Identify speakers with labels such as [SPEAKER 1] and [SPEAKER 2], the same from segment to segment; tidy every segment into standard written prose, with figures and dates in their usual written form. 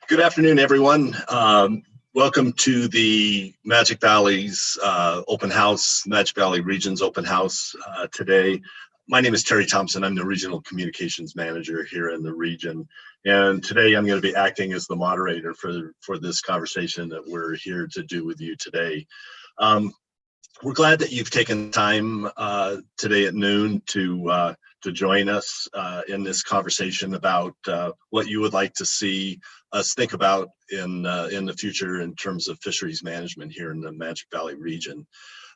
[SPEAKER 1] Good afternoon, everyone. Welcome to the Magic Valley's open house, Magic Valley Region's open house today. My name is Terry Thompson. I'm the Regional Communications Manager here in the region. And today I'm going to be acting as the moderator for this conversation that we're here to do with you today. We're glad that you've taken time today at noon to join us in this conversation about what you would like to see us think about in the future in terms of fisheries management here in the Magic Valley region.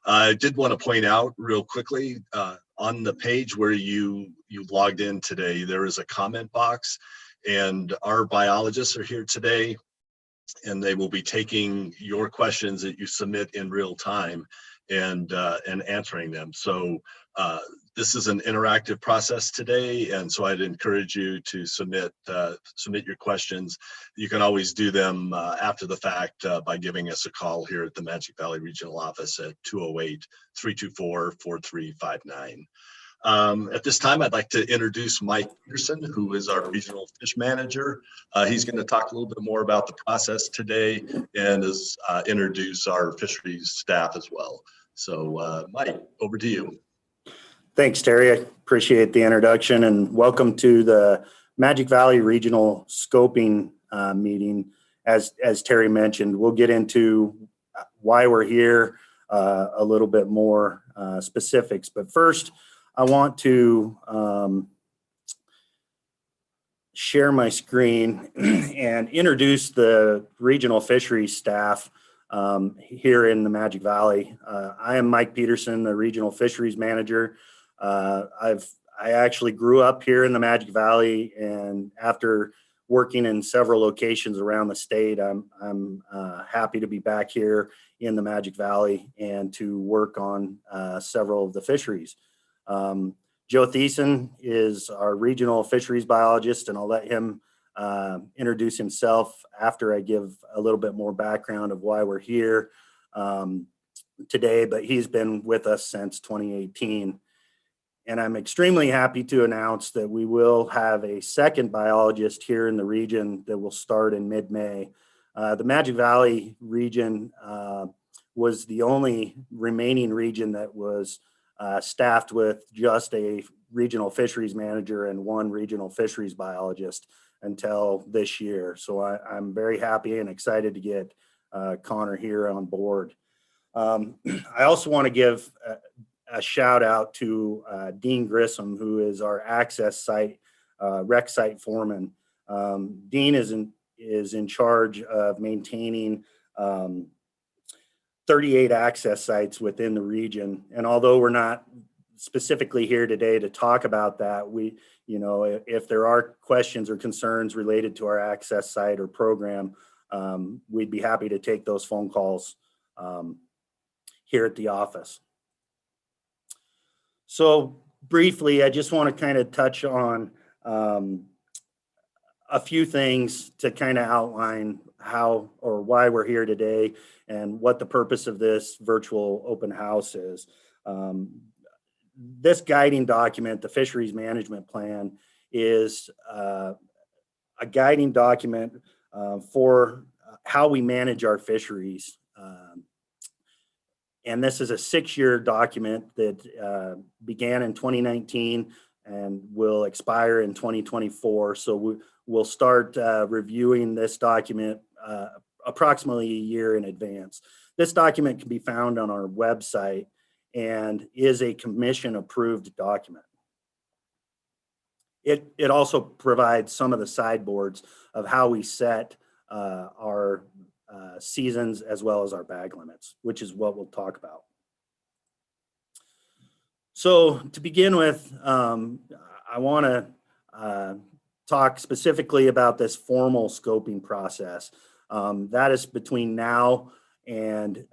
[SPEAKER 1] I did want to point out real quickly on the page where you logged in today, there is a comment box, and our biologists are here today, and they will be taking your questions that you submit in real time and answering them. So this is an interactive process today, and so I'd encourage you to submit your questions. You can always do them after the fact by giving us a call here at the Magic Valley Regional Office at 208-324-4359. At this time, I'd like to introduce Mike Peterson, who is our Regional Fish Manager. He's going to talk a little bit more about the process today and introduce our fisheries staff as well. So Mike, over to you.
[SPEAKER 2] Thanks, Terry. I appreciate the introduction, and welcome to the Magic Valley Regional Scoping meeting. As Terry mentioned, we'll get into why we're here, a little bit more specifics. But first, I want to share my screen and introduce the regional fisheries staff here in the Magic Valley. I am Mike Peterson, the regional fisheries manager. I actually grew up here in the Magic Valley, and after working in several locations around the state, I'm happy to be back here in the Magic Valley and to work on several of the fisheries. Joe Thiessen is our regional fisheries biologist, and I'll let him introduce himself after I give a little bit more background of why we're here today, but he's been with us since 2018. And I'm extremely happy to announce that we will have a second biologist here in the region that will start in mid-May. The Magic Valley region was the only remaining region that was staffed with just a regional fisheries manager and one regional fisheries biologist until this year. So I'm very happy and excited to get Connor here on board. I also want to give a shout out to Dean Grissom, who is our access site, rec site foreman. Dean is in charge of maintaining 38 access sites within the region. And although we're not specifically here today to talk about that, if there are questions or concerns related to our access site or program, we'd be happy to take those phone calls here at the office. So briefly, I just want to kind of touch on a few things to kind of outline how or why we're here today and what the purpose of this virtual open house is. This guiding document, the Fisheries Management Plan, is a guiding document for how we manage our fisheries. And this is a 6-year document that began in 2019 and will expire in 2024. So we'll start reviewing this document approximately a year in advance. This document can be found on our website and is a commission-approved document. It also provides some of the sideboards of how we set our seasons as well as our bag limits, which is what we'll talk about. So to begin with, I want to talk specifically about this formal scoping process. That is between now and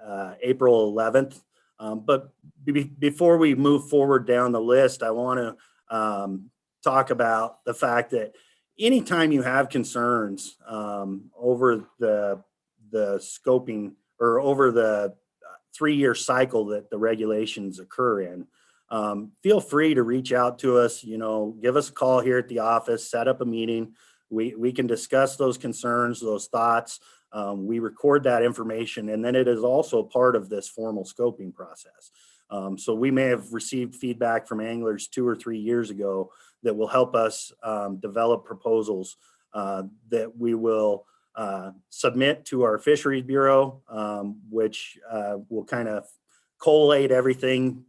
[SPEAKER 2] April 11th. But before we move forward down the list, I want to talk about the fact that anytime you have concerns over the scoping or over the 3-year cycle that the regulations occur in, feel free to reach out to us, give us a call here at the office, set up a meeting. We can discuss those concerns, those thoughts. We record that information, and then it is also part of this formal scoping process. So we may have received feedback from anglers 2 or 3 years ago that will help us develop proposals that we will submit to our Fisheries Bureau, which will kind of collate everything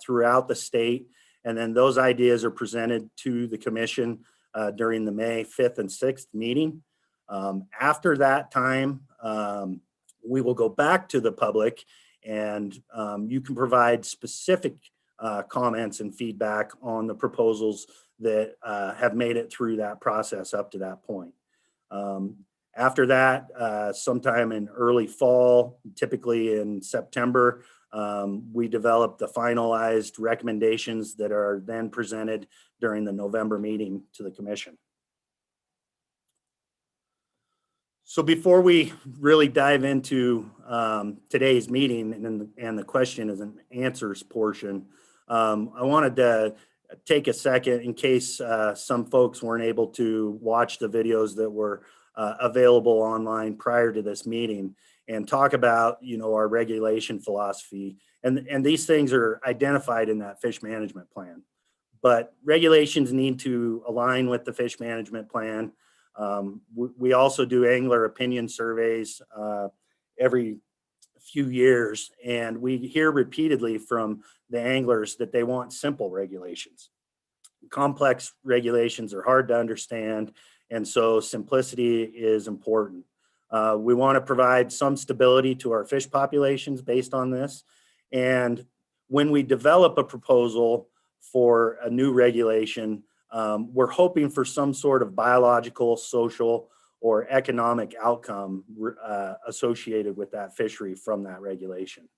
[SPEAKER 2] throughout the state. And then those ideas are presented to the commission during the May 5th and 6th meeting. After that time, we will go back to the public, and you can provide specific comments and feedback on the proposals that have made it through that process up to that point. After that, sometime in early fall, typically in September, we develop the finalized recommendations that are then presented during the November meeting to the commission. So before we really dive into today's meeting and the question and answers portion, I wanted to take a second in case some folks weren't able to watch the videos that were available online prior to this meeting, and talk about, our regulation philosophy. And these things are identified in that fish management plan. But regulations need to align with the fish management plan. We also do angler opinion surveys every few years, and we hear repeatedly from the anglers that they want simple regulations. Complex regulations are hard to understand, and so simplicity is important. We want to provide some stability to our fish populations based on this. And when we develop a proposal for a new regulation, we're hoping for some sort of biological, social, or economic outcome associated with that fishery from that regulation.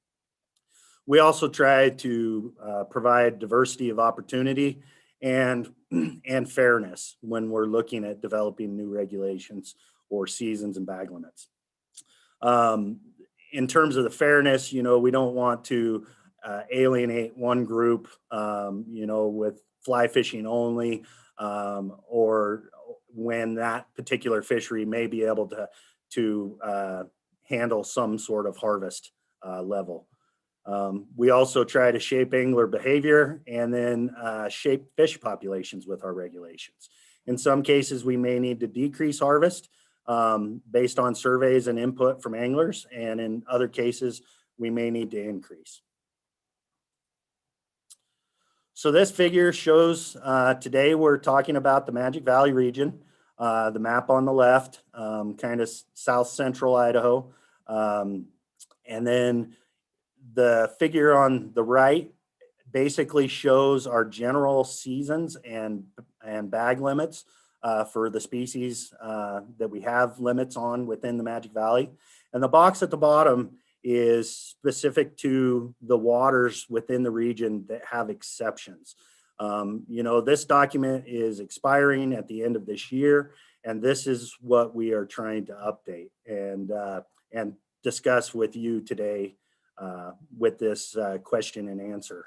[SPEAKER 2] We also try to provide diversity of opportunity and fairness when we're looking at developing new regulations or seasons and bag limits. In terms of the fairness, we don't want to alienate one group, with fly fishing only, or when that particular fishery may be able to handle some sort of harvest level. We also try to shape angler behavior and then shape fish populations with our regulations. In some cases, we may need to decrease harvest based on surveys and input from anglers, and in other cases, we may need to increase. So this figure shows today we're talking about the Magic Valley region, the map on the left, kind of south central Idaho. And then the figure on the right basically shows our general seasons and bag limits for the species that we have limits on within the Magic Valley. And the box at the bottom is specific to the waters within the region that have exceptions. This document is expiring at the end of this year, and this is what we are trying to update and discuss with you today with this question and answer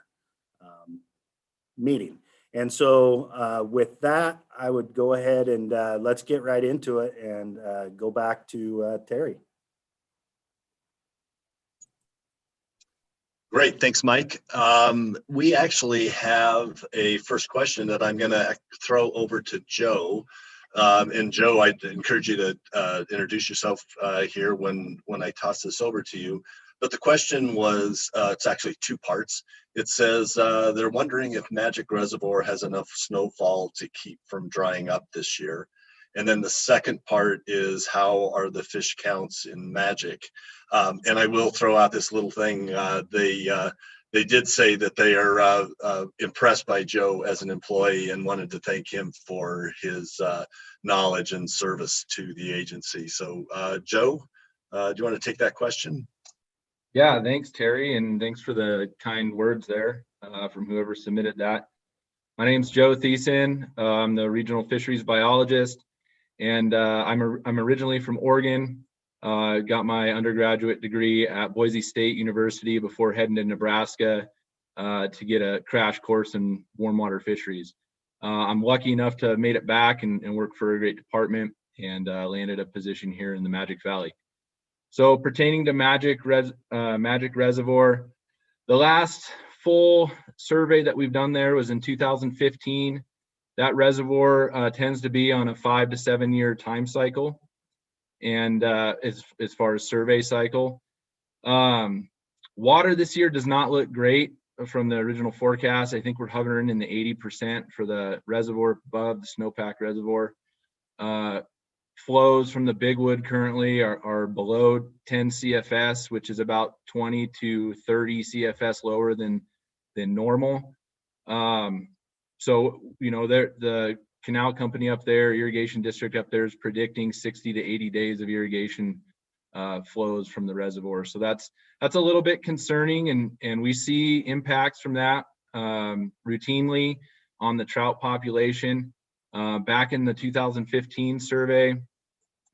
[SPEAKER 2] meeting. And so with that, I would go ahead and let's get right into it and go back to Terry.
[SPEAKER 1] Great, thanks, Mike. We actually have a first question that I'm going to throw over to Joe. And Joe, I'd encourage you to introduce yourself here when I toss this over to you. But the question was, it's actually two parts. It says they're wondering if Magic Reservoir has enough snowfall to keep from drying up this year. And then the second part is, how are the fish counts in Magic? And I will throw out this little thing. They did say that they are impressed by Joe as an employee and wanted to thank him for his knowledge and service to the agency. So Joe, do you want to take that question?
[SPEAKER 3] Yeah, thanks, Terry, and thanks for the kind words there from whoever submitted that. My name's Joe Thiessen. I'm the regional fisheries biologist, and I'm originally from Oregon. Got my undergraduate degree at Boise State University before heading to Nebraska to get a crash course in warm water fisheries. I'm lucky enough to have made it back and work for a great department and landed a position here in the Magic Valley. So pertaining to Magic Reservoir, the last full survey that we've done there was in 2015. That reservoir tends to be on a 5 to 7 year time cycle, and as far as survey cycle. Water this year does not look great from the original forecast. I think we're hovering in the 80% for the reservoir above the snowpack reservoir. Flows from the Big Wood currently are below 10 CFS, which is about 20 to 30 CFS lower than normal. So, you know, the canal company up there, irrigation district up there, is predicting 60 to 80 days of irrigation flows from the reservoir. So that's a little bit concerning, and we see impacts from that routinely on the trout population. Back in the 2015 survey,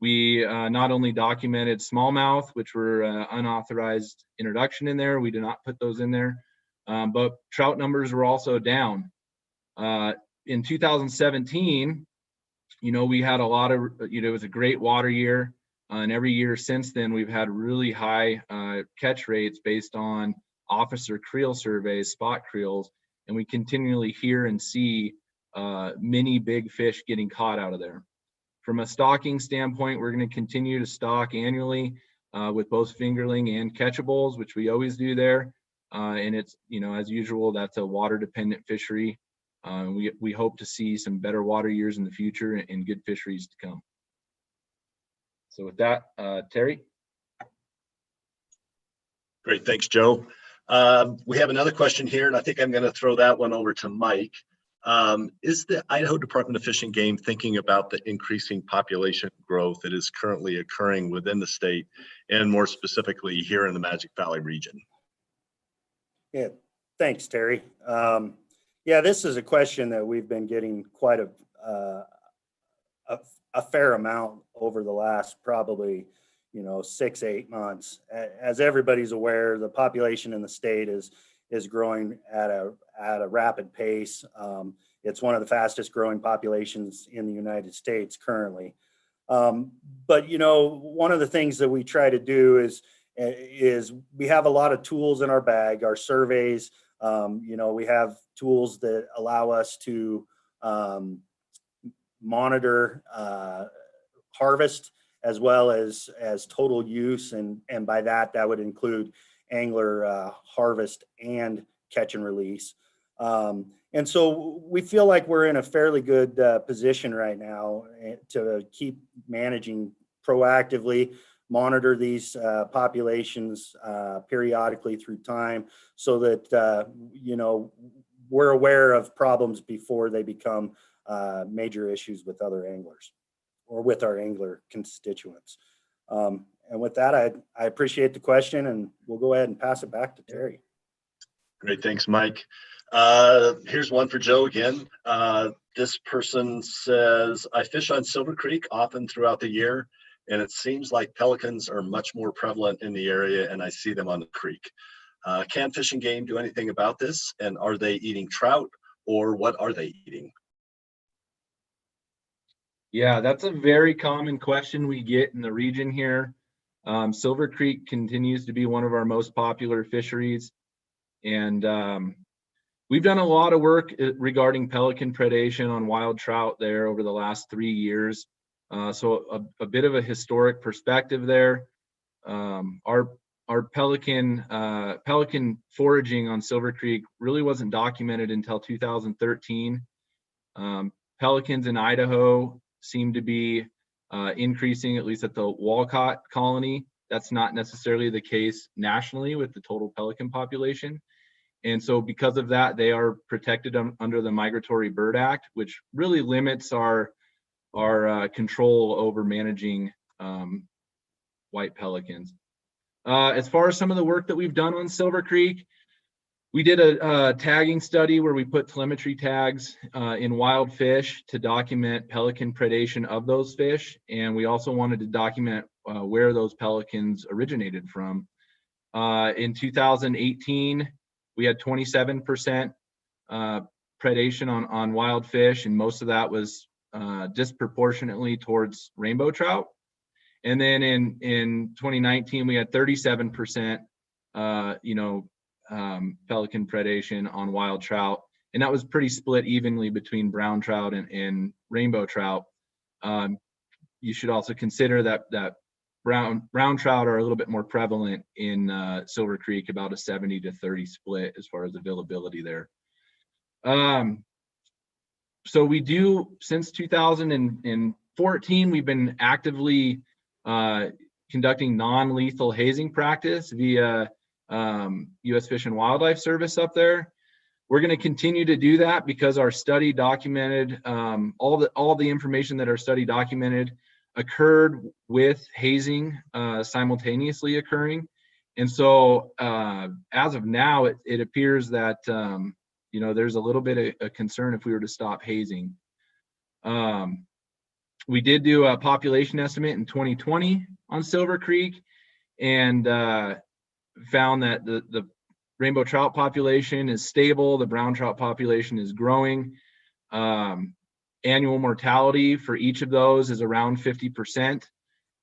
[SPEAKER 3] we not only documented smallmouth, which were unauthorized introduction in there. We did not put those in there, but trout numbers were also down. In 2017, you know, we had a lot of, you know, it was a great water year. And every year since then, we've had really high catch rates based on officer creel surveys, spot creels, and we continually hear and see many big fish getting caught out of there. From a stocking standpoint, we're going to continue to stock annually with both fingerling and catchables, which we always do there. And it's, you know, as usual, that's a water dependent fishery. We hope to see some better water years in the future and good fisheries to come. So with that, Terry.
[SPEAKER 1] Great, thanks, Joe. We have another question here, and I think I'm going to throw that one over to Mike. Is the Idaho Department of Fish and Game thinking about the increasing population growth that is currently occurring within the state, and more specifically here in the Magic Valley region?
[SPEAKER 2] Yeah, thanks, Terry. Yeah, this is a question that we've been getting quite a fair amount over the last probably, you know, 6-8 months. As everybody's aware, the population in the state is growing at a rapid pace. It's one of the fastest growing populations in the United States currently. But, you know, one of the things that we try to do is we have a lot of tools in our bag, our surveys. You know, we have tools that allow us to monitor harvest as well as total use, and by that would include angler harvest and catch and release. And so we feel like we're in a fairly good position right now to keep managing proactively, monitor these populations periodically through time, so that you know, we're aware of problems before they become major issues with other anglers or with our angler constituents. And with that, I appreciate the question, and we'll go ahead and pass it back to Terry.
[SPEAKER 1] Great, thanks, Mike. Here's one for Joe again. This person says, I fish on Silver Creek often throughout the year, and it seems like pelicans are much more prevalent in the area, and I see them on the creek. Can Fish and Game do anything about this? And are they eating trout, or what are they eating?
[SPEAKER 3] Yeah, that's a very common question we get in the region here. Silver Creek continues to be one of our most popular fisheries, and we've done a lot of work regarding pelican predation on wild trout there over the last 3 years. So a bit of a historic perspective there. Our pelican foraging on Silver Creek really wasn't documented until 2013. Pelicans in Idaho seem to be increasing, at least at the Walcott colony. That's not necessarily the case nationally with the total pelican population. And so because of that, they are protected under the Migratory Bird Act, which really limits our control over managing white pelicans. As far as some of the work that we've done on Silver Creek, we did a tagging study where we put telemetry tags in wild fish to document pelican predation of those fish. And we also wanted to document where those pelicans originated from. In 2018, we had 27% predation on wild fish, and most of that was disproportionately towards rainbow trout. And then in 2019, we had 37%, pelican predation on wild trout, and that was pretty split evenly between brown trout and rainbow trout. You should also consider that brown trout are a little bit more prevalent in Silver Creek, about a 70-30 split as far as availability there. So we do, since 2014, we've been actively conducting non-lethal hazing practice via U.S. Fish and Wildlife Service up there. We're going to continue to do that because our study documented, all the information that our study documented occurred with hazing simultaneously occurring. And so as of now, it appears that there's a little bit of a concern if we were to stop hazing. We did do a population estimate in 2020 on Silver Creek, and found that the rainbow trout population is stable, the brown trout population is growing. Annual mortality for each of those is around 50%.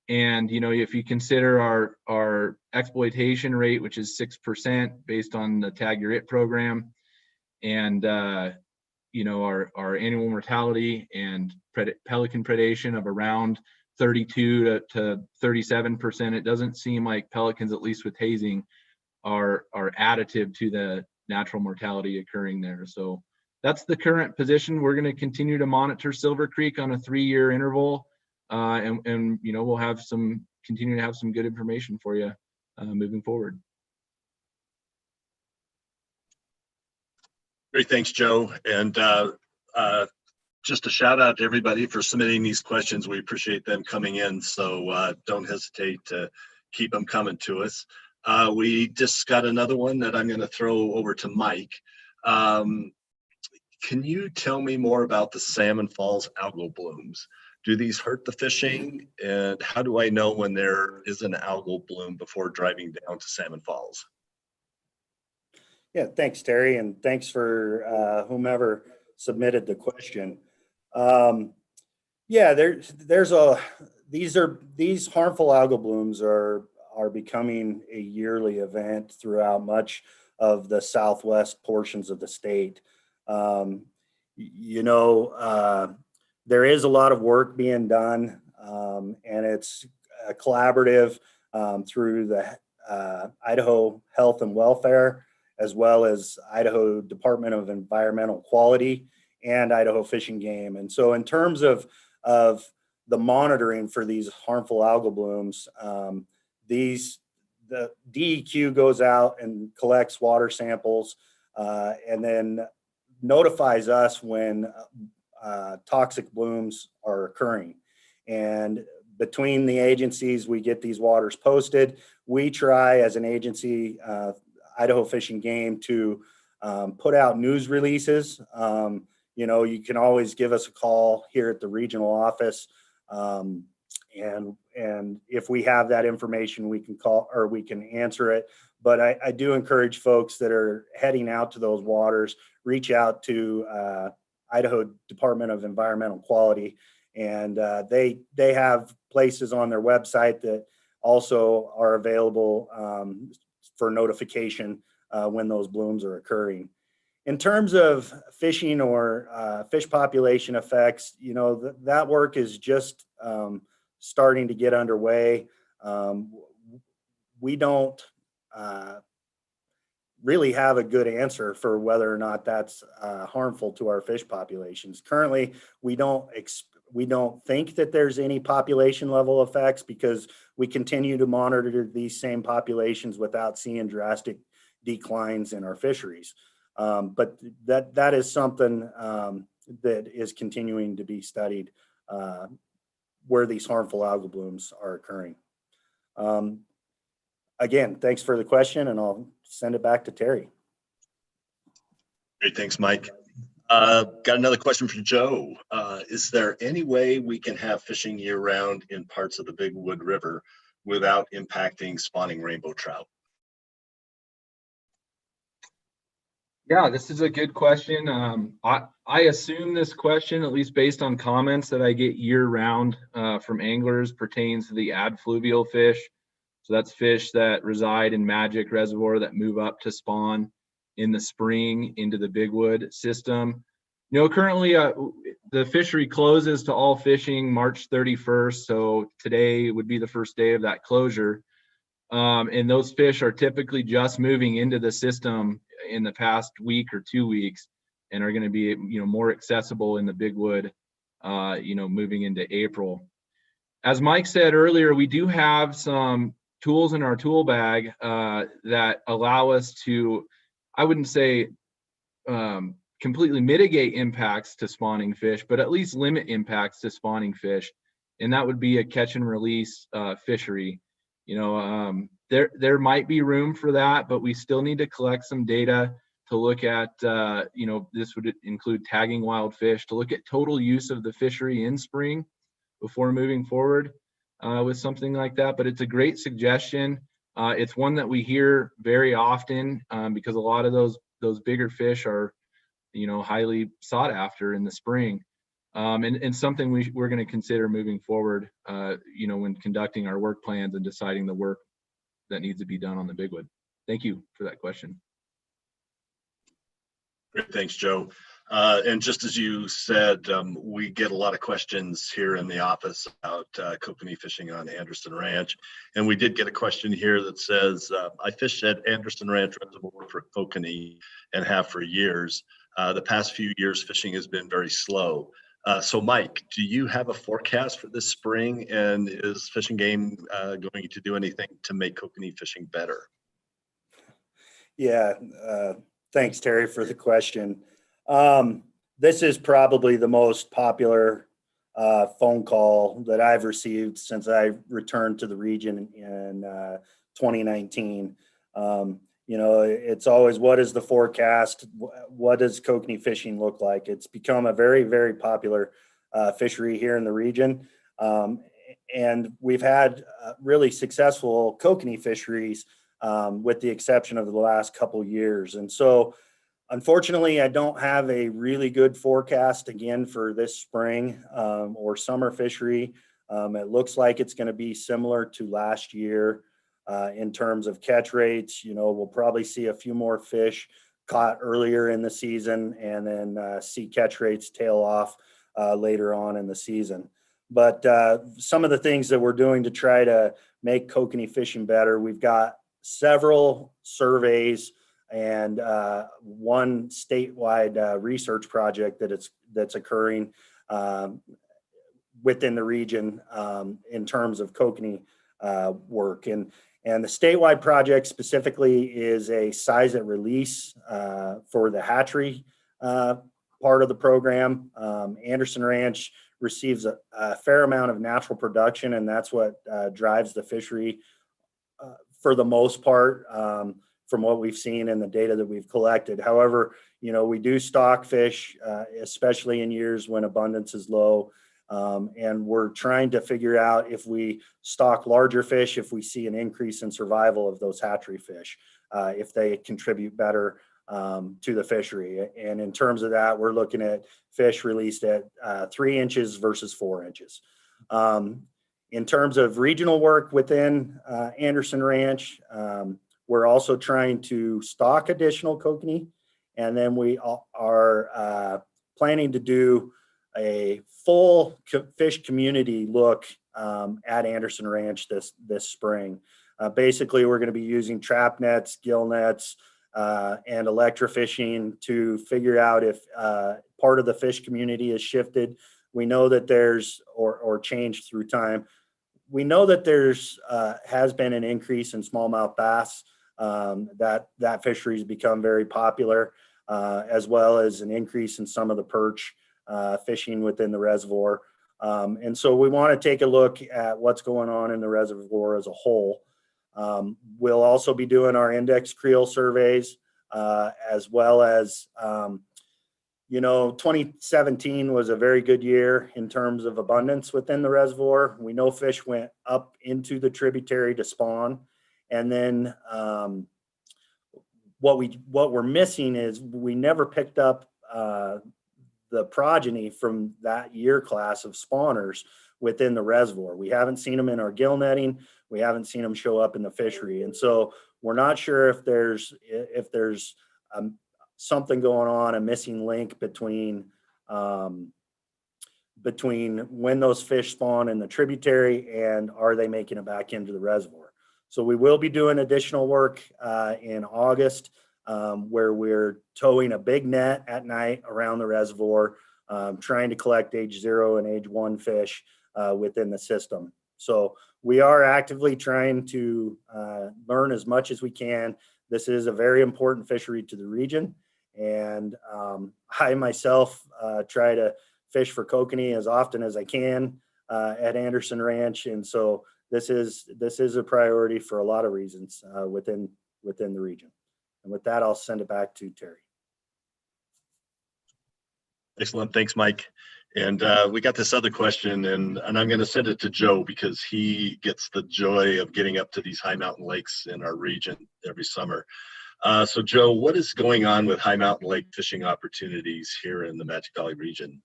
[SPEAKER 3] And if you consider our exploitation rate, which is 6% based on the Tag Your It program, and our annual mortality and pelican predation of around 32 to 37%, it doesn't seem like pelicans, at least with hazing, are additive to the natural mortality occurring there. So that's the current position. We're going to continue to monitor Silver Creek on a 3-year interval, and we'll continue to have some good information for you moving forward.
[SPEAKER 1] Great, thanks, Joe. And just a shout out to everybody for submitting these questions. We appreciate them coming in, so don't hesitate to keep them coming to us. We just got another one that I'm going to throw over to Mike. Can you tell me more about the Salmon Falls algal blooms? Do these hurt the fishing? And how do I know when there is an algal bloom before driving down to Salmon Falls?
[SPEAKER 2] Yeah, thanks, Terry, and thanks for whomever submitted the question. Yeah, these harmful algal blooms are becoming a yearly event throughout much of the southwest portions of the state. There is a lot of work being done, and it's a collaborative through the Idaho Health and Welfare, as well as Idaho Department of Environmental Quality and Idaho Fish and Game. And so in terms of the monitoring for these harmful algal blooms, the DEQ goes out and collects water samples and then notifies us when toxic blooms are occurring. And between the agencies, we get these waters posted. We try as an agency, Idaho Fish and Game, to put out news releases. You can always give us a call here at the regional office. And if we have that information, we can call or we can answer it. But I do encourage folks that are heading out to those waters, reach out to Idaho Department of Environmental Quality. And they have places on their website that also are available for notification when those blooms are occurring. In terms of fishing or fish population effects, that work is just starting to get underway. We don't really have a good answer for whether or not that's harmful to our fish populations. Currently, we don't think that there's any population level effects because we continue to monitor these same populations without seeing drastic declines in our fisheries. But that is something that is continuing to be studied where these harmful algal blooms are occurring. Again, thanks for the question, and I'll send it back to Terry.
[SPEAKER 1] Great, thanks, Mike. Got another question for Joe. Is there any way we can have fishing year-round in parts of the Big Wood River without impacting spawning rainbow trout?
[SPEAKER 3] Yeah, this is a good question. I assume this question, at least based on comments that I get year round from anglers, pertains to the adfluvial fish. So that's fish that reside in Magic Reservoir that move up to spawn in the spring into the Bigwood system. Currently the fishery closes to all fishing March 31st. So today would be the first day of that closure. And those fish are typically just moving into the system in the past week or 2 weeks and are going to be, more accessible in the Bigwood, moving into April. As Mike said earlier, we do have some tools in our tool bag that allow us to, I wouldn't say completely mitigate impacts to spawning fish, but at least limit impacts to spawning fish. And that would be a catch and release fishery. There might be room for that, but we still need to collect some data to look at, this would include tagging wild fish, to look at total use of the fishery in spring before moving forward with something like that. But it's a great suggestion. It's one that we hear very often because a lot of those bigger fish are, highly sought after in the spring. And something we're going to consider moving forward, when conducting our work plans and deciding the work that needs to be done on the Bigwood. Thank you for that question.
[SPEAKER 1] Great, thanks, Joe. And just as you said, we get a lot of questions here in the office about kokanee fishing on Anderson Ranch. And we did get a question here that says, I fish at Anderson Ranch Reservoir for kokanee and have for years. The past few years, fishing has been very slow. So Mike, do you have a forecast for this spring, and is Fish and Game going to do anything to make kokanee fishing better?
[SPEAKER 2] Yeah, thanks, Terry, for the question. This is probably the most popular phone call that I've received since I returned to the region in 2019. It's always, what is the forecast? What does kokanee fishing look like? It's become a very, very popular fishery here in the region. And we've had really successful kokanee fisheries with the exception of the last couple years. And so, unfortunately, I don't have a really good forecast again for this spring or summer fishery. It looks like it's going to be similar to last year in terms of catch rates. We'll probably see a few more fish caught earlier in the season and then see catch rates tail off later on in the season. But some of the things that we're doing to try to make kokanee fishing better, we've got several surveys and one statewide research project that's occurring within the region in terms of kokanee work. And the statewide project specifically is a size at release for the hatchery part of the program. Anderson Ranch receives a fair amount of natural production, and that's what drives the fishery for the most part, from what we've seen in the data that we've collected. However, we do stock fish, especially in years when abundance is low. And we're trying to figure out if we stock larger fish, if we see an increase in survival of those hatchery fish, if they contribute better to the fishery. And in terms of that, we're looking at fish released at 3 inches versus 4 inches. In terms of regional work within Anderson Ranch, we're also trying to stock additional kokanee. And then we are planning to do a full fish community look at Anderson Ranch this spring. Basically, we're going to be using trap nets, gill nets, and electrofishing to figure out if part of the fish community has shifted. We know that there's, or changed through time. We know that there's has been an increase in smallmouth bass. That fishery has become very popular, as well as an increase in some of the perch fishing within the reservoir. And so we want to take a look at what's going on in the reservoir as a whole. We'll also be doing our index creel surveys, as well as, 2017 was a very good year in terms of abundance within the reservoir. We know fish went up into the tributary to spawn. And then what we're missing is we never picked up the progeny from that year class of spawners within the reservoir. We haven't seen them in our gill netting. We haven't seen them show up in the fishery. And so we're not sure if there's something going on, a missing link between when those fish spawn in the tributary and are they making it back into the reservoir. So we will be doing additional work in August where we're towing a big net at night around the reservoir, trying to collect age 0 and age 1 fish within the system. So we are actively trying to learn as much as we can. This is a very important fishery to the region. And I myself try to fish for kokanee as often as I can at Anderson Ranch. And so this is a priority for a lot of reasons within the region. And with that, I'll send it back to Terry.
[SPEAKER 1] Excellent. Thanks, Mike. And we got this other question, and I'm going to send it to Joe because he gets the joy of getting up to these high mountain lakes in our region every summer. So Joe, what is going on with high mountain lake fishing opportunities here in the Magic Valley region?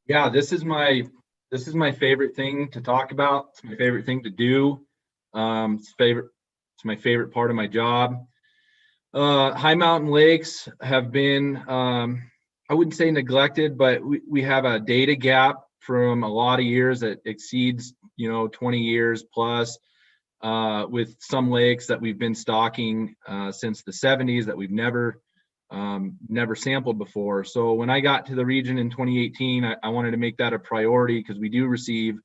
[SPEAKER 3] Yeah, this is my favorite thing to talk about. It's my favorite thing to do. It's my favorite part of my job. High mountain lakes have been, I wouldn't say neglected, but we have a data gap from a lot of years that exceeds, 20 years plus, with some lakes that we've been stocking since the 70s that we've never sampled before. So when I got to the region in 2018, I wanted to make that a priority because we do receive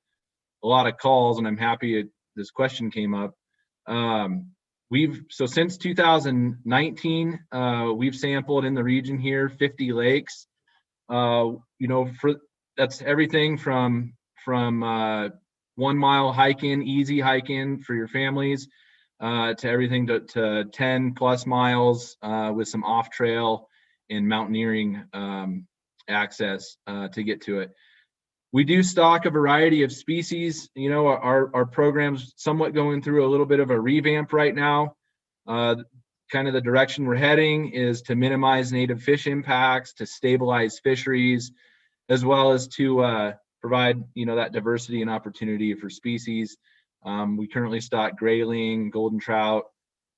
[SPEAKER 3] a lot of calls, and I'm happy this question came up. So since 2019, we've sampled in the region here 50 lakes. That's everything from 1 mile hiking, easy hiking for your families, to everything to 10 plus miles with some off trail and mountaineering access to get to it. We do stock a variety of species. Our program's somewhat going through a little bit of a revamp right now. Kind of the direction we're heading is to minimize native fish impacts, to stabilize fisheries, as well as to provide, that diversity and opportunity for species. We currently stock grayling, golden trout,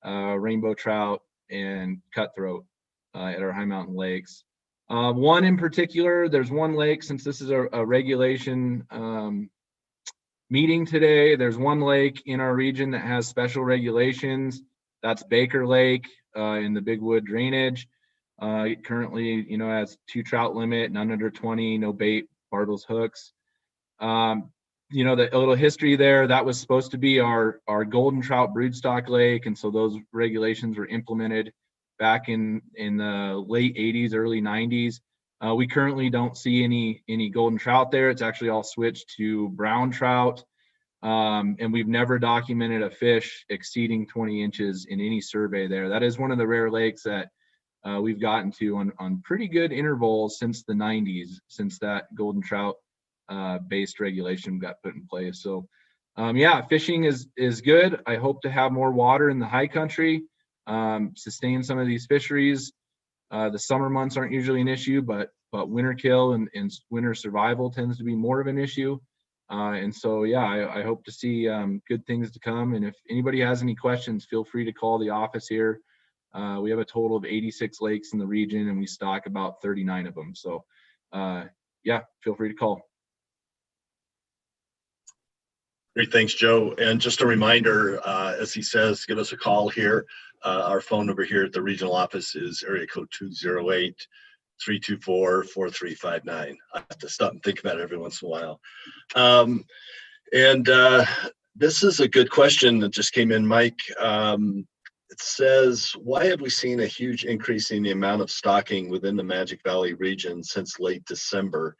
[SPEAKER 3] rainbow trout, and cutthroat at our high mountain lakes. One in particular, there's one lake, since this is a regulation meeting today, there's one lake in our region that has special regulations. That's Baker Lake in the Big Wood drainage. It currently, has 2 trout limit, none under 20, no bait, Bartles hooks. The little history there, that was supposed to be our golden trout broodstock lake. And so those regulations were implemented back in the late 80s, early 90s. We currently don't see any golden trout there. It's actually all switched to brown trout. And we've never documented a fish exceeding 20 inches in any survey there. That is one of the rare lakes that we've gotten to on pretty good intervals since the 90s, since that golden trout based regulation got put in place. So fishing is good. I hope to have more water in the high country, sustain some of these fisheries. The summer months aren't usually an issue, but winter kill and winter survival tends to be more of an issue. And so, I hope to see good things to come. And if anybody has any questions, feel free to call the office here. We have a total of 86 lakes in the region, and we stock about 39 of them. So, feel free to call.
[SPEAKER 1] Great, thanks, Joe. And just a reminder, as he says, give us a call here. Our phone number here at the regional office is area code 208-324-4359. I have to stop and think about it every once in a while. This is a good question that just came in, Mike. It says, why have we seen a huge increase in the amount of stocking within the Magic Valley region since late December?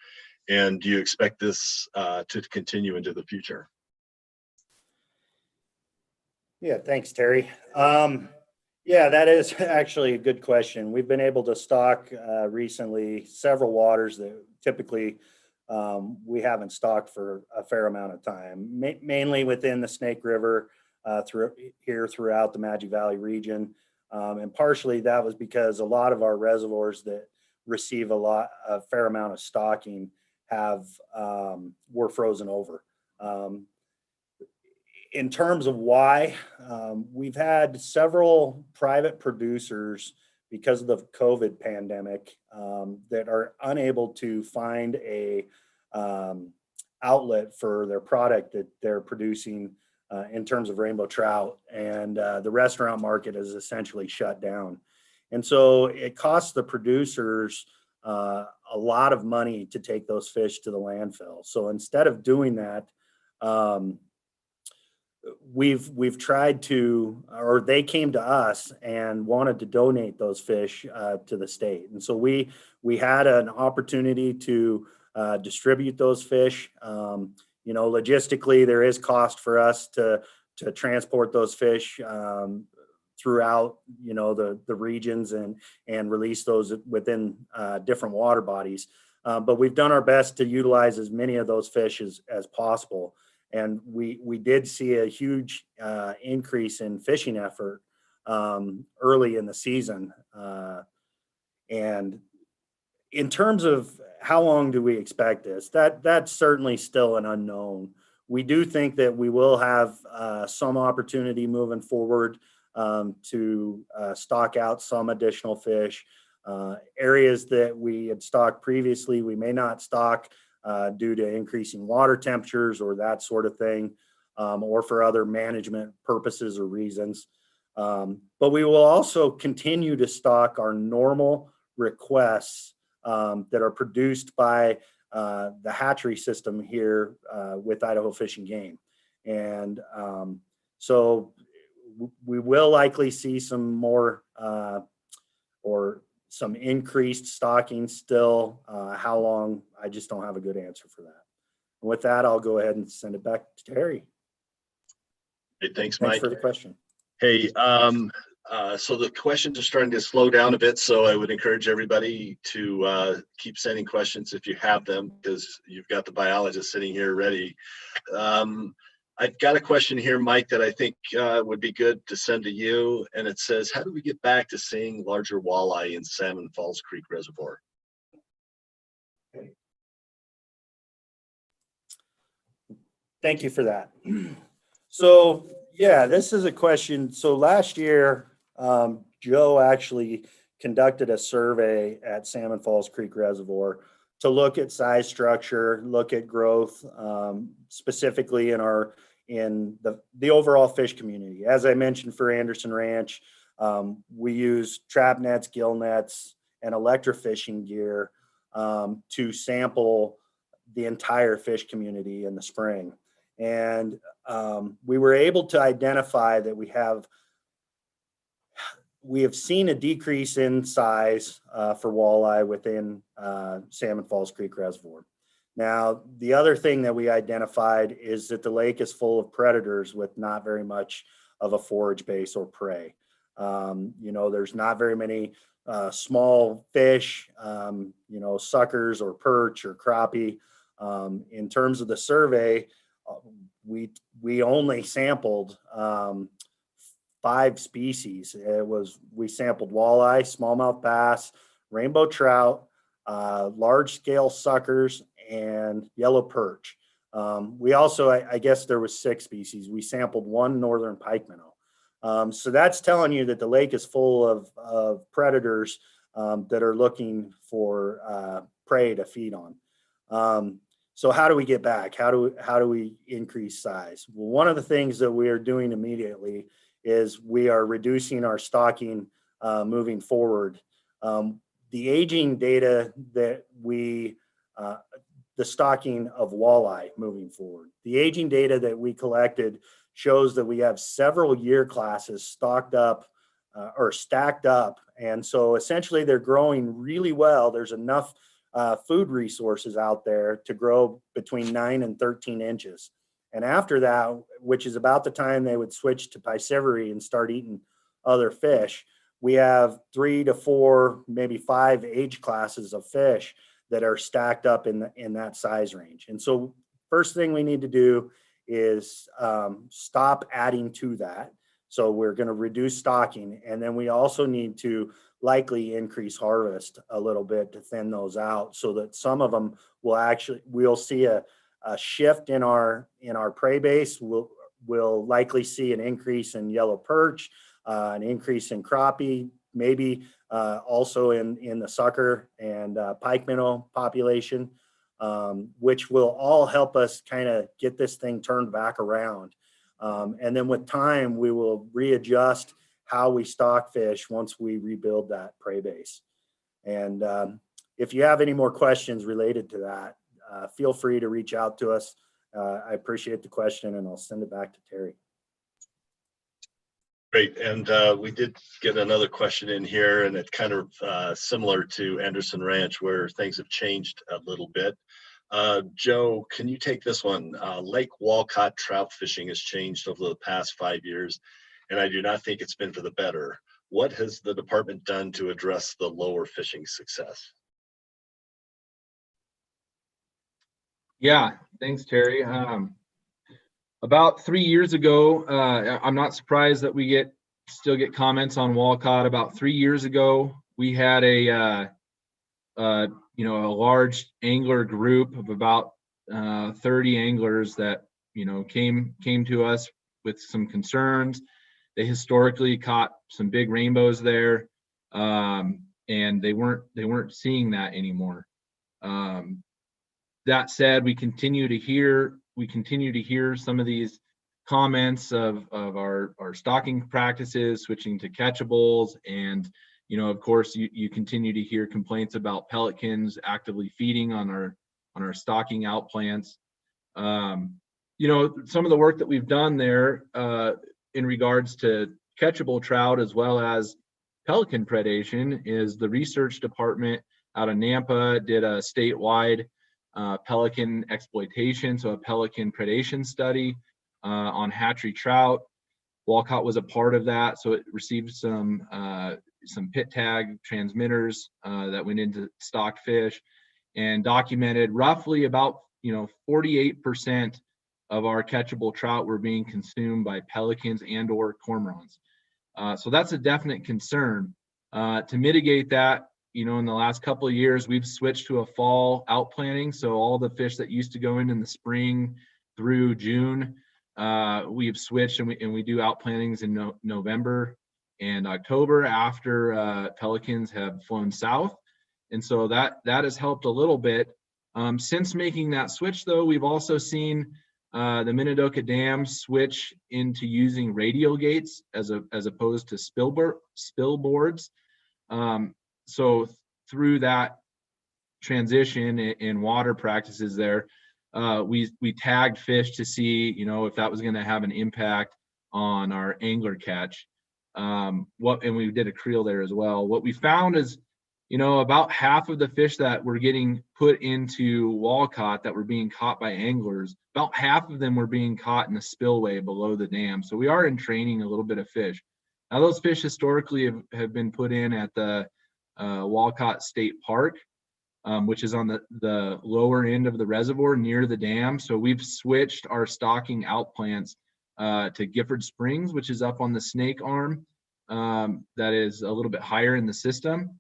[SPEAKER 1] And do you expect this to continue into the future?
[SPEAKER 2] Yeah, thanks, Terry. That is actually a good question. We've been able to stock recently several waters that typically we haven't stocked for a fair amount of time, mainly within the Snake River throughout the Magic Valley region. And partially that was because a lot of our reservoirs that receive a fair amount of stocking were frozen over. In terms of why, we've had several private producers because of the COVID pandemic that are unable to find a outlet for their product that they're producing in terms of rainbow trout, and the restaurant market is essentially shut down. And so it costs the producers a lot of money to take those fish to the landfill. So instead of doing that, we've tried to, or they came to us and wanted to donate those fish to the state. And so we had an opportunity to distribute those fish. Logistically, there is cost for us to transport those fish throughout, the regions and release those within different water bodies. But we've done our best to utilize as many of those fish as possible. And we did see a huge increase in fishing effort early in the season. And in terms of how long do we expect this, that's certainly still an unknown. We do think that we will have some opportunity moving forward to stock out some additional fish. Areas that we had stocked previously, we may not stock due to increasing water temperatures or that sort of thing, or for other management purposes or reasons. But we will also continue to stock our normal requests that are produced by the hatchery system here with Idaho Fish and Game. And so we will likely see some more or some increased stocking still. How long, I just don't have a good answer for that. And with that, I'll go ahead and send it back to Terry.
[SPEAKER 1] Hey, thanks, Mike.
[SPEAKER 2] Thanks for the question.
[SPEAKER 1] Hey, so the questions are starting to slow down a bit, so I would encourage everybody to keep sending questions if you have them, because you've got the biologist sitting here ready. I've got a question here, Mike, that I think would be good to send to you, and it says, how do we get back to seeing larger walleye in Salmon Falls Creek Reservoir?
[SPEAKER 2] Thank you for that. So yeah, this is a question. So last year, Joe actually conducted a survey at Salmon Falls Creek Reservoir to look at size structure, look at growth, specifically in the overall fish community. As I mentioned, for Anderson Ranch, we use trap nets, gill nets, and electrofishing gear to sample the entire fish community in the spring. And we were able to identify that we have seen a decrease in size for walleye within Salmon Falls Creek Reservoir. Now, the other thing that we identified is that the lake is full of predators with not very much of a forage base or prey. There's not very many small fish, suckers or perch or crappie. In terms of the survey, we only sampled 5 species. We sampled walleye, smallmouth bass, rainbow trout, large scale suckers, and yellow perch. We also, I guess there was 6 species. We sampled 1 northern pike minnow. So that's telling you that the lake is full of predators that are looking for prey to feed on. So how do we get back? How do we increase size? Well, one of the things that we are doing immediately is we are reducing our stocking moving forward. The aging data that the stocking of walleye moving forward. The aging data that we collected shows that we have several year classes stocked up or stacked up. And so essentially they're growing really well. There's enough food resources out there to grow between 9 and 13 inches. And after that, which is about the time they would switch to piscivory and start eating other fish, we have 3 to 4, maybe 5 age classes of fish that are stacked up in that size range. And so first thing we need to do is stop adding to that. So we're going to reduce stocking, and then we also need to likely increase harvest a little bit to thin those out, so that some of them we'll see a shift in our prey base. We'll likely see an increase in yellow perch, an increase in crappie, maybe also in the sucker and pike minnow population, which will all help us kind of get this thing turned back around. And then with time, we will readjust how we stock fish once we rebuild that prey base. And if you have any more questions related to that, feel free to reach out to us. I appreciate the question, and I'll send it back to Terry.
[SPEAKER 1] Great. And we did get another question in here, and it's kind of similar to Anderson Ranch, where things have changed a little bit. Joe, can you take this one? Lake Walcott trout fishing has changed over the past 5 years, and I do not think it's been for the better. What has the department done to address the lower fishing success?
[SPEAKER 3] Yeah, thanks, Terry. About 3 years ago, I'm not surprised that we still get comments on Walcott. About 3 years ago, we had a large angler group of about 30 anglers that came to us with some concerns. They historically caught some big rainbows there, and they weren't seeing that anymore. That said, we continue to hear some of these comments of our stocking practices, switching to catchables, and of course you continue to hear complaints about pelicans actively feeding on our stocking out plants. Some of the work that we've done there in regards to catchable trout as well as pelican predation is the research department out of Nampa did a statewide pelican exploitation, so a pelican predation study on hatchery trout. Walcott was a part of that, so it received some pit tag transmitters that went into stocked fish and documented roughly about 48% of our catchable trout were being consumed by pelicans and or cormorants. So that's a definite concern. To mitigate that, in the last couple of years, we've switched to a fall outplanting. So all the fish that used to go in the spring through June, we've switched and we do outplantings in November and October after pelicans have flown south. And so that has helped a little bit. Since making that switch, though, we've also seen the Minidoka Dam switch into using radial gates as opposed to spill boards. So through that transition in water practices there, we tagged fish to see, if that was going to have an impact on our angler catch. And we did a creel there as well. What we found is, about half of the fish that were getting put into Walcott that were being caught by anglers, about half of them were being caught in the spillway below the dam. So we are entraining a little bit of fish. Now those fish historically have been put in at the Walcott State Park, which is on the lower end of the reservoir near the dam. So we've switched our stocking out plants to Gifford Springs, which is up on the Snake Arm, that is a little bit higher in the system.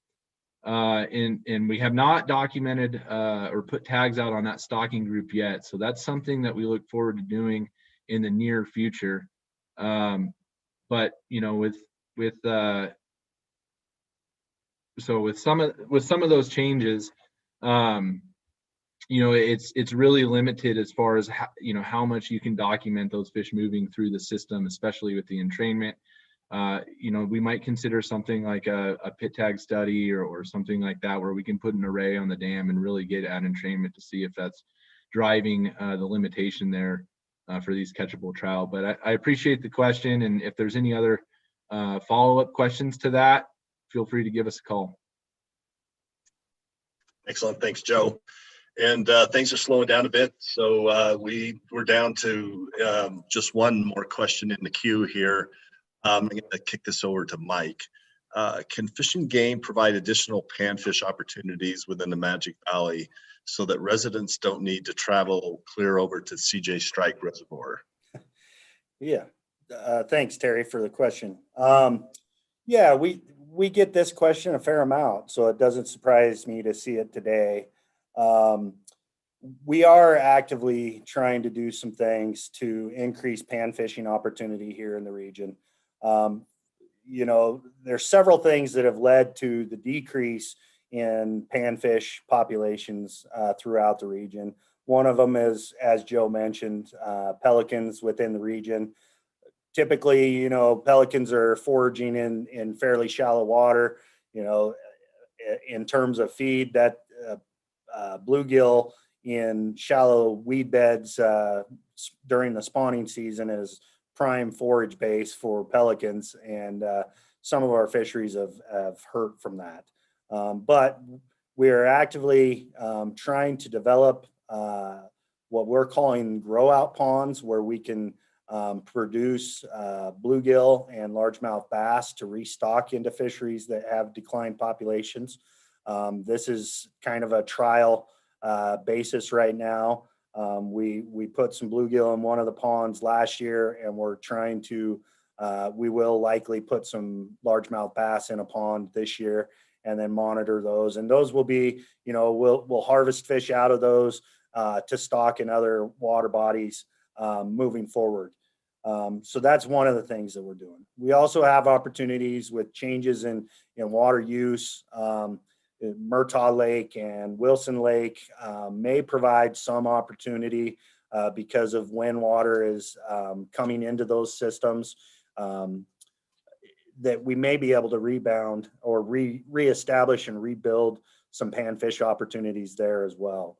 [SPEAKER 3] And we have not documented or put tags out on that stocking group yet. So that's something that we look forward to doing in the near future. But with some of those changes, it's really limited as far as how much you can document those fish moving through the system, especially with the entrainment. We might consider something like a pit tag study or something like that, where we can put an array on the dam and really get at entrainment to see if that's driving the limitation there for these catchable trout. But I appreciate the question, and if there's any other follow-up questions to that, feel free to give us a call.
[SPEAKER 1] Excellent. Thanks, Joe. And things are slowing down a bit. So we're down to just one more question in the queue here. I'm going to kick this over to Mike. Can Fish and Game provide additional panfish opportunities within the Magic Valley so that residents don't need to travel clear over to CJ Strike Reservoir?
[SPEAKER 2] Yeah, Thanks, Terry, for the question. Yeah, we get this question a fair amount, so it doesn't surprise me to see it today. Um, we are actively trying to do some things to increase pan fishing opportunity here in the region. Um, there's several things that have led to the decrease in panfish populations throughout the region. One of them is, as Joe mentioned, pelicans within the region. Typically, pelicans are foraging in fairly shallow water. In terms of feed, that bluegill in shallow weed beds during the spawning season is prime forage base for pelicans, and some of our fisheries have hurt from that. But we are actively trying to develop what we're calling grow out ponds, where we can produce bluegill and largemouth bass to restock into fisheries that have declined populations. This is kind of a trial basis right now. We put some bluegill in one of the ponds last year, and we're trying to, we will likely put some largemouth bass in a pond this year and then monitor those. And those will be, we'll harvest fish out of those to stock in other water bodies moving forward. So that's one of the things that we're doing. We also have opportunities with changes in water use. Murtaugh Lake and Wilson Lake may provide some opportunity because of when water is coming into those systems, that we may be able to rebound or reestablish and rebuild some panfish opportunities there as well.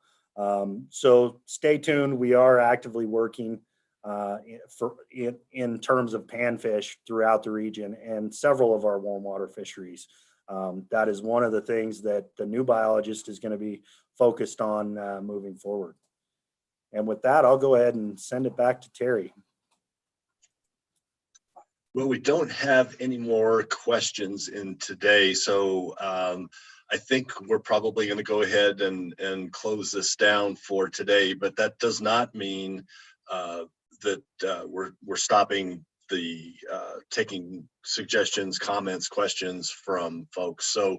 [SPEAKER 2] So stay tuned. We are actively working in terms of panfish throughout the region and several of our warm water fisheries. That is one of the things that the new biologist is going to be focused on moving forward. And with that, I'll go ahead and send it back to Terry.
[SPEAKER 1] Well, we don't have any more questions in today, so I think we're probably going to go ahead and close this down for today. But that does not mean that we're stopping the taking suggestions, comments, questions from folks. So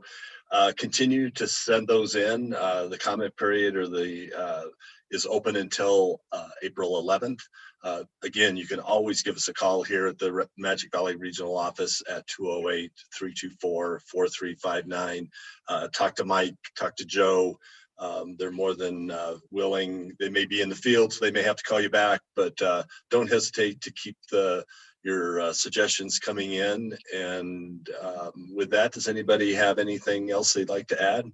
[SPEAKER 1] continue to send those in. The comment period or is open until April 11th. Again, you can always give us a call here at the Magic Valley Regional Office at 208-324-4359. Talk to Mike, talk to Joe. They're more than willing. They may be in the field, so they may have to call you back, but don't hesitate to keep your suggestions coming in. And with that, does anybody have anything else they'd like to add?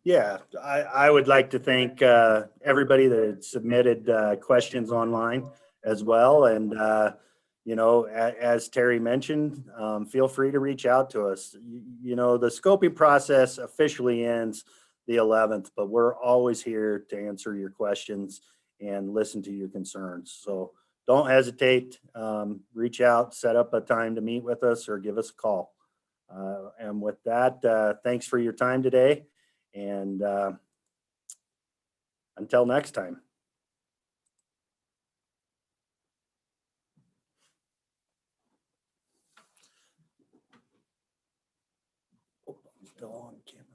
[SPEAKER 2] Yeah, I would like to thank everybody that submitted questions online as well. And, as Terry mentioned, feel free to reach out to us. The scoping process officially ends the 11th, but we're always here to answer your questions and listen to your concerns. So don't hesitate, reach out, set up a time to meet with us or give us a call. And with that, thanks for your time today. And until next time. Oh, I'm still on, Kim.